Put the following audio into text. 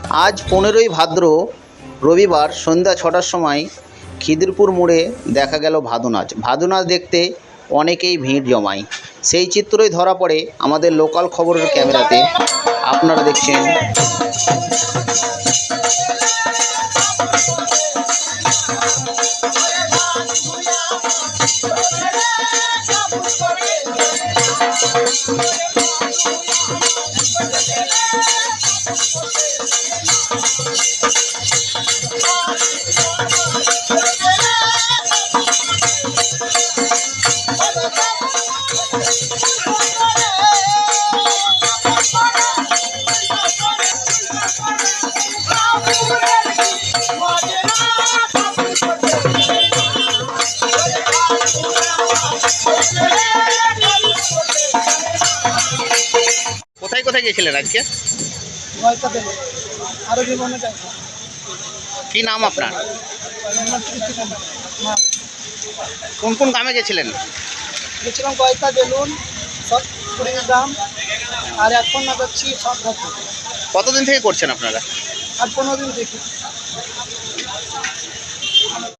আজ 15ই ভাদ্র রবিবার সন্ধ্যা 6টার সময় খিদিরপুর মোড়ে দেখা গেল ভাদু নাচ। ভাদু নাচ দেখতে অনেকেই ভিড় জমায়। সেই চিত্রই ধরা পড়ে আমাদের লোকাল খবরের ক্যামেরাতে। আপনারা দেখছেন। কোথায় কোথায় গিয়েছিলেন আজকে? কি নাম আপনার? কোন কোন গ্রামে গেছিলেন? গেছিলাম কয়েকটা বেলুন সব কুড়িগ্রাম, আর এখন না যাচ্ছি সব ঘাটে। কতদিন থেকে করছেন আপনারা? আর 15 দিন থেকে।